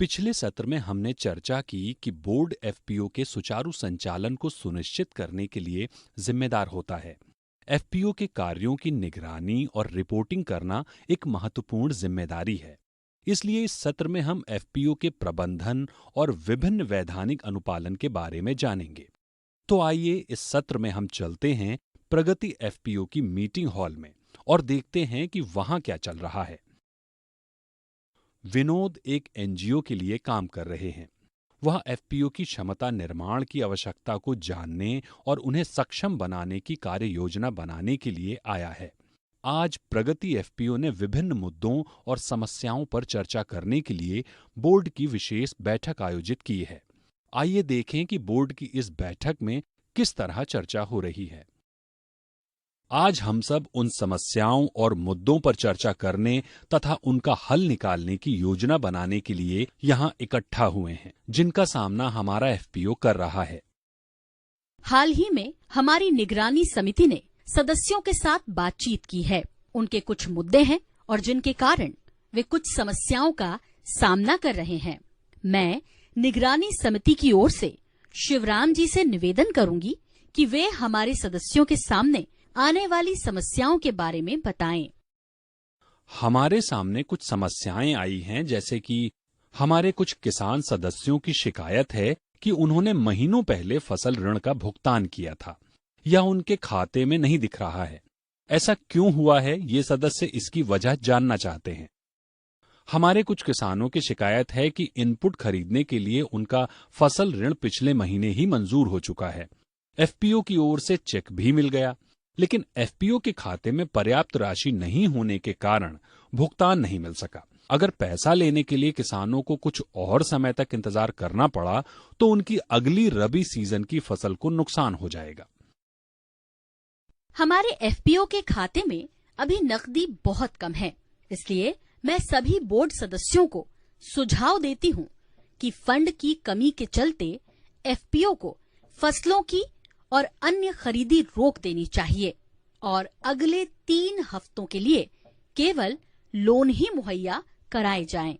पिछले सत्र में हमने चर्चा की कि बोर्ड एफपीओ के सुचारू संचालन को सुनिश्चित करने के लिए जिम्मेदार होता है। एफपीओ के कार्यों की निगरानी और रिपोर्टिंग करना एक महत्वपूर्ण जिम्मेदारी है। इसलिए इस सत्र में हम एफपीओ के प्रबंधन और विभिन्न वैधानिक अनुपालन के बारे में जानेंगे। तो आइए इस सत्र में हम चलते हैं प्रगति एफपीओ की मीटिंग हॉल में और देखते हैं कि वहां क्या चल रहा है। विनोद एक एनजीओ के लिए काम कर रहे हैं। वह एफपीओ की क्षमता निर्माण की आवश्यकता को जानने और उन्हें सक्षम बनाने की कार्य योजना बनाने के लिए आया है। आज प्रगति एफपीओ ने विभिन्न मुद्दों और समस्याओं पर चर्चा करने के लिए बोर्ड की विशेष बैठक आयोजित की है। आइए देखें कि बोर्ड की इस बैठक में किस तरह चर्चा हो रही है। आज हम सब उन समस्याओं और मुद्दों पर चर्चा करने तथा उनका हल निकालने की योजना बनाने के लिए यहाँ इकट्ठा हुए हैं, जिनका सामना हमारा एफपीओ कर रहा है। हाल ही में हमारी निगरानी समिति ने सदस्यों के साथ बातचीत की है। उनके कुछ मुद्दे हैं और जिनके कारण वे कुछ समस्याओं का सामना कर रहे हैं। मैं निगरानी समिति की ओर से शिवराम जी से निवेदन करूंगी कि वे हमारे सदस्यों के सामने आने वाली समस्याओं के बारे में बताएं। हमारे सामने कुछ समस्याएं आई हैं, जैसे कि हमारे कुछ किसान सदस्यों की शिकायत है कि उन्होंने महीनों पहले फसल ऋण का भुगतान किया था या उनके खाते में नहीं दिख रहा है। ऐसा क्यों हुआ है, ये सदस्य इसकी वजह जानना चाहते हैं। हमारे कुछ किसानों की शिकायत है कि इनपुट खरीदने के लिए उनका फसल ऋण पिछले महीने ही मंजूर हो चुका है। एफपीओ की ओर से चेक भी मिल गया, लेकिन एफपीओ के खाते में पर्याप्त राशि नहीं होने के कारण भुगतान नहीं मिल सका। अगर पैसा लेने के लिए किसानों को कुछ और समय तक इंतजार करना पड़ा तो उनकी अगली रबी सीजन की फसल को नुकसान हो जाएगा। हमारे एफपीओ के खाते में अभी नकदी बहुत कम है, इसलिए मैं सभी बोर्ड सदस्यों को सुझाव देती हूँ कि फंड की कमी के चलते एफपीओ को फसलों की और अन्य खरीदी रोक देनी चाहिए और अगले 3 हफ्तों के लिए केवल लोन ही मुहैया कराए जाएं।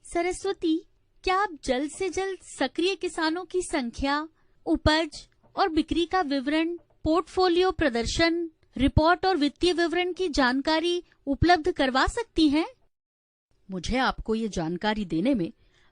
सरस्वती, क्या आप जल्द से जल्द सक्रिय किसानों की संख्या, उपज और बिक्री का विवरण, पोर्टफोलियो प्रदर्शन रिपोर्ट और वित्तीय विवरण की जानकारी उपलब्ध करवा सकती हैं? मुझे आपको ये जानकारी देने में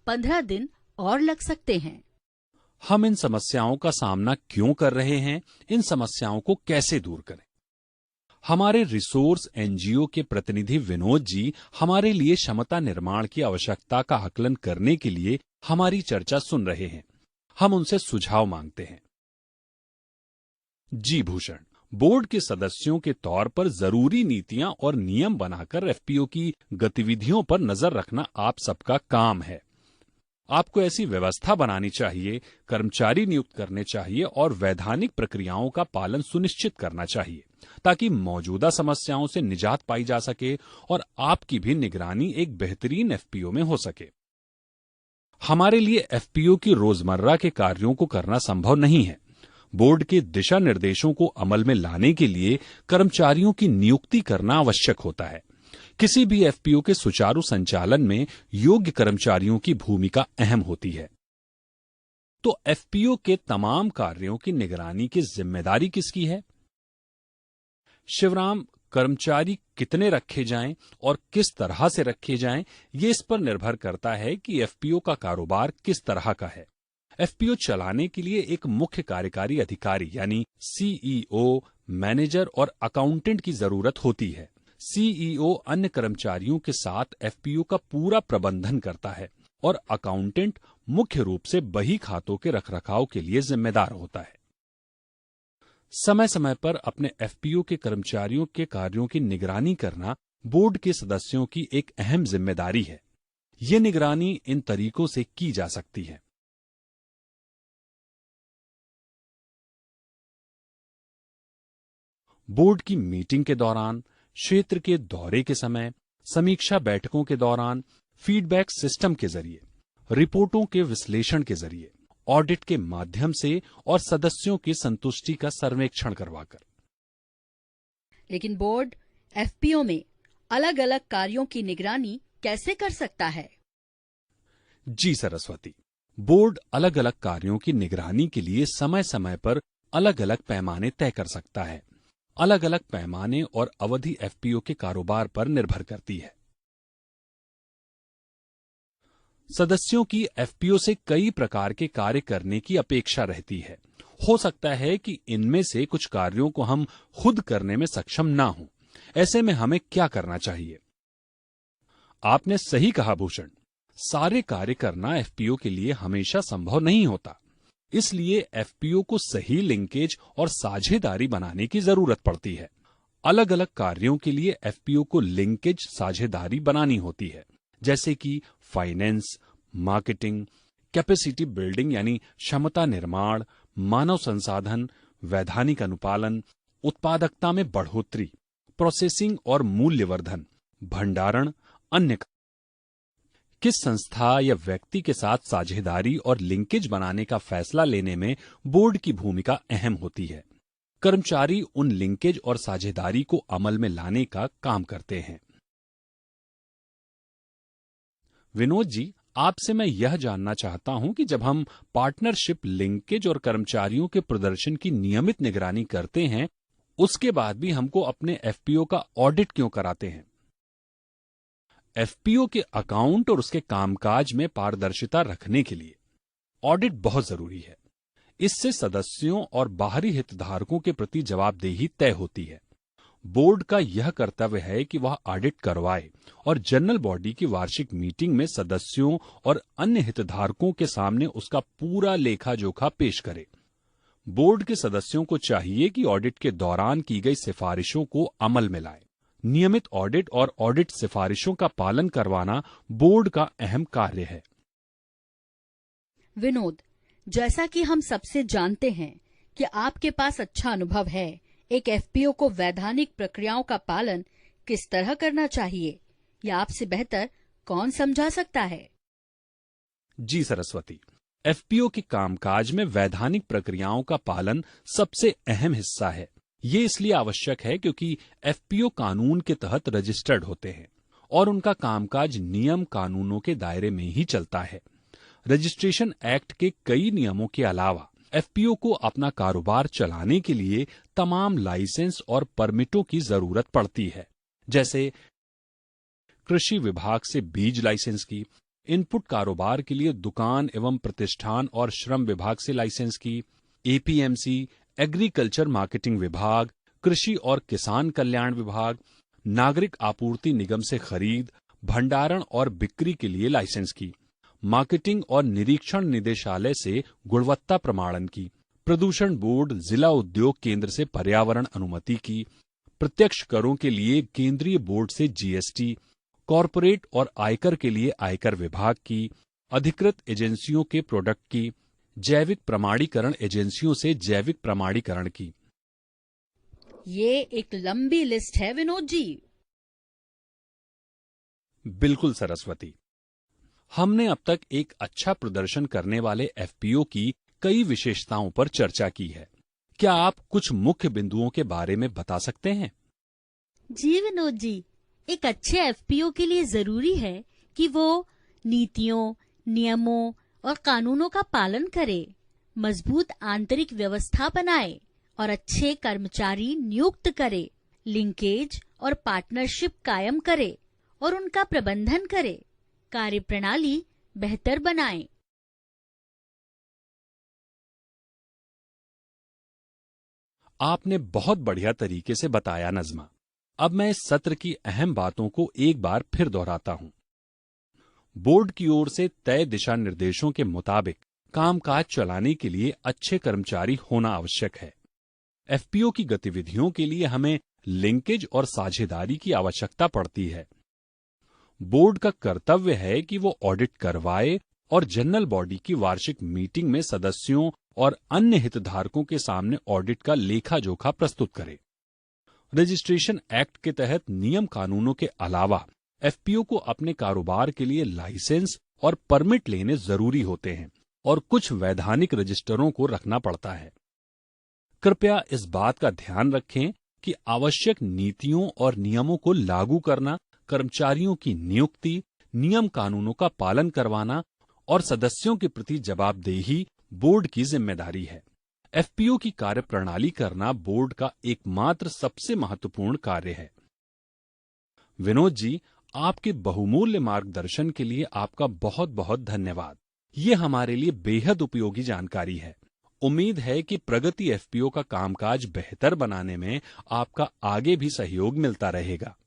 15 दिन और लग सकते हैं। हम इन समस्याओं का सामना क्यों कर रहे हैं, इन समस्याओं को कैसे दूर करें। हमारे रिसोर्स एनजीओ के प्रतिनिधि विनोद जी हमारे लिए क्षमता निर्माण की आवश्यकता का आकलन करने के लिए हमारी चर्चा सुन रहे हैं। हम उनसे सुझाव मांगते हैं। जी भूषण, बोर्ड के सदस्यों के तौर पर जरूरी नीतियां और नियम बनाकर एफपीओ की गतिविधियों पर नजर रखना आप सबका काम है। आपको ऐसी व्यवस्था बनानी चाहिए, कर्मचारी नियुक्त करने चाहिए और वैधानिक प्रक्रियाओं का पालन सुनिश्चित करना चाहिए ताकि मौजूदा समस्याओं से निजात पाई जा सके और आपकी भी निगरानी एक बेहतरीन एफपीओ में हो सके। हमारे लिए एफपीओ की रोजमर्रा के कार्यों को करना संभव नहीं है। बोर्ड के दिशा निर्देशों को अमल में लाने के लिए कर्मचारियों की नियुक्ति करना आवश्यक होता है। किसी भी एफपीओ के सुचारू संचालन में योग्य कर्मचारियों की भूमिका अहम होती है। तो एफपीओ के तमाम कार्यों की निगरानी की जिम्मेदारी किसकी है? शिवराम, कर्मचारी कितने रखे जाएं और किस तरह से रखे जाएं, ये इस पर निर्भर करता है कि एफपीओ का कारोबार किस तरह का है। एफपीओ चलाने के लिए एक मुख्य कार्यकारी अधिकारी यानी सीईओ, मैनेजर और अकाउंटेंट की जरूरत होती है। सीईओ अन्य कर्मचारियों के साथ एफपीओ का पूरा प्रबंधन करता है और अकाउंटेंट मुख्य रूप से बही खातों के रखरखाव के लिए जिम्मेदार होता है। समय समय पर अपने एफपीओ के कर्मचारियों के कार्यों की निगरानी करना बोर्ड के सदस्यों की एक अहम जिम्मेदारी है। ये निगरानी इन तरीकों से की जा सकती है। बोर्ड की मीटिंग के दौरान, क्षेत्र के दौरे के समय, समीक्षा बैठकों के दौरान, फीडबैक सिस्टम के जरिए, रिपोर्टों के विश्लेषण के जरिए, ऑडिट के माध्यम से और सदस्यों की संतुष्टि का सर्वेक्षण करवाकर। लेकिन बोर्ड एफपीओ में अलग अलग कार्यों की निगरानी कैसे कर सकता है? जी सरस्वती, बोर्ड अलग अलग कार्यों की निगरानी के लिए समय समय पर अलग अलग पैमाने तय कर सकता है। अलग अलग पैमाने और अवधि एफपीओ के कारोबार पर निर्भर करती है। सदस्यों की एफपीओ से कई प्रकार के कार्य करने की अपेक्षा रहती है। हो सकता है कि इनमें से कुछ कार्यों को हम खुद करने में सक्षम ना हों। ऐसे में हमें क्या करना चाहिए? आपने सही कहा भूषण, सारे कार्य करना एफपीओ के लिए हमेशा संभव नहीं होता। इसलिए एफपीओ को सही लिंकेज और साझेदारी बनाने की जरूरत पड़ती है। अलग अलग कार्यों के लिए एफपीओ को लिंकेज साझेदारी बनानी होती है, जैसे कि फाइनेंस, मार्केटिंग, कैपेसिटी बिल्डिंग यानी क्षमता निर्माण, मानव संसाधन, वैधानिक अनुपालन, उत्पादकता में बढ़ोतरी, प्रोसेसिंग और मूल्यवर्धन, भंडारण, अन्य। किस संस्था या व्यक्ति के साथ साझेदारी और लिंकेज बनाने का फैसला लेने में बोर्ड की भूमिका अहम होती है। कर्मचारी उन लिंकेज और साझेदारी को अमल में लाने का काम करते हैं। विनोद जी, आपसे मैं यह जानना चाहता हूं कि जब हम पार्टनरशिप, लिंकेज और कर्मचारियों के प्रदर्शन की नियमित निगरानी करते हैं, उसके बाद भी हमको अपने एफपीओ का ऑडिट क्यों कराते हैं? एफपीओ के अकाउंट और उसके कामकाज में पारदर्शिता रखने के लिए ऑडिट बहुत जरूरी है। इससे सदस्यों और बाहरी हितधारकों के प्रति जवाबदेही तय होती है। बोर्ड का यह कर्तव्य है कि वह ऑडिट करवाए और जनरल बॉडी की वार्षिक मीटिंग में सदस्यों और अन्य हितधारकों के सामने उसका पूरा लेखा जोखा पेश करे। बोर्ड के सदस्यों को चाहिए कि ऑडिट के दौरान की गई सिफारिशों को अमल में लाए। नियमित ऑडिट और ऑडिट सिफारिशों का पालन करवाना बोर्ड का अहम कार्य है। विनोद, जैसा कि हम सबसे जानते हैं कि आपके पास अच्छा अनुभव है, एक एफपीओ को वैधानिक प्रक्रियाओं का पालन किस तरह करना चाहिए, या आपसे बेहतर कौन समझा सकता है? जी सरस्वती, एफपीओ के कामकाज में वैधानिक प्रक्रियाओं का पालन सबसे अहम हिस्सा है। ये इसलिए आवश्यक है क्योंकि एफपीओ कानून के तहत रजिस्टर्ड होते हैं और उनका कामकाज नियम कानूनों के दायरे में ही चलता है। रजिस्ट्रेशन एक्ट के कई नियमों के अलावा एफपीओ को अपना कारोबार चलाने के लिए तमाम लाइसेंस और परमिटों की जरूरत पड़ती है, जैसे कृषि विभाग से बीज लाइसेंस की, इनपुट कारोबार के लिए दुकान एवं प्रतिष्ठान और श्रम विभाग से लाइसेंस की, एपीएमसी, एग्रीकल्चर मार्केटिंग विभाग, कृषि और किसान कल्याण विभाग, नागरिक आपूर्ति निगम से खरीद, भंडारण और बिक्री के लिए लाइसेंस की, मार्केटिंग और निरीक्षण निदेशालय से गुणवत्ता प्रमाणन की, प्रदूषण बोर्ड, जिला उद्योग केंद्र से पर्यावरण अनुमति की, प्रत्यक्ष करों के लिए केंद्रीय बोर्ड से जीएसटी, कॉरपोरेट और आयकर के लिए आयकर विभाग की, अधिकृत एजेंसियों के प्रोडक्ट की, जैविक प्रमाणीकरण एजेंसियों से जैविक प्रमाणीकरण की। ये एक लंबी लिस्ट है विनोद जी। बिल्कुल सरस्वती, हमने अब तक एक अच्छा प्रदर्शन करने वाले एफपीओ की कई विशेषताओं पर चर्चा की है। क्या आप कुछ मुख्य बिंदुओं के बारे में बता सकते हैं? जी विनोद जी, एक अच्छे एफपीओ के लिए जरूरी है कि वो नीतियों, नियमों और कानूनों का पालन करे, मजबूत आंतरिक व्यवस्था बनाए और अच्छे कर्मचारी नियुक्त करे, लिंकेज और पार्टनरशिप कायम करे और उनका प्रबंधन करे, कार्यप्रणाली बेहतर बनाए। आपने बहुत बढ़िया तरीके से बताया नज़्मा। अब मैं इस सत्र की अहम बातों को एक बार फिर दोहराता हूं। बोर्ड की ओर से तय दिशा निर्देशों के मुताबिक कामकाज चलाने के लिए अच्छे कर्मचारी होना आवश्यक है। एफपीओ की गतिविधियों के लिए हमें लिंकेज और साझेदारी की आवश्यकता पड़ती है। बोर्ड का कर्तव्य है कि वो ऑडिट करवाए और जनरल बॉडी की वार्षिक मीटिंग में सदस्यों और अन्य हितधारकों के सामने ऑडिट का लेखा जोखा प्रस्तुत करे। रजिस्ट्रेशन एक्ट के तहत नियम कानूनों के अलावा एफपीओ को अपने कारोबार के लिए लाइसेंस और परमिट लेने जरूरी होते हैं और कुछ वैधानिक रजिस्टरों को रखना पड़ता है। कृपया इस बात का ध्यान रखें कि आवश्यक नीतियों और नियमों को लागू करना, कर्मचारियों की नियुक्ति, नियम कानूनों का पालन करवाना और सदस्यों के प्रति जवाबदेही बोर्ड की जिम्मेदारी है। एफपीओ की कार्यप्रणाली करना बोर्ड का एकमात्र सबसे महत्वपूर्ण कार्य है। विनोद जी, आपके बहुमूल्य मार्गदर्शन के लिए आपका बहुत बहुत धन्यवाद। ये हमारे लिए बेहद उपयोगी जानकारी है। उम्मीद है कि प्रगति एफपीओ का कामकाज बेहतर बनाने में आपका आगे भी सहयोग मिलता रहेगा।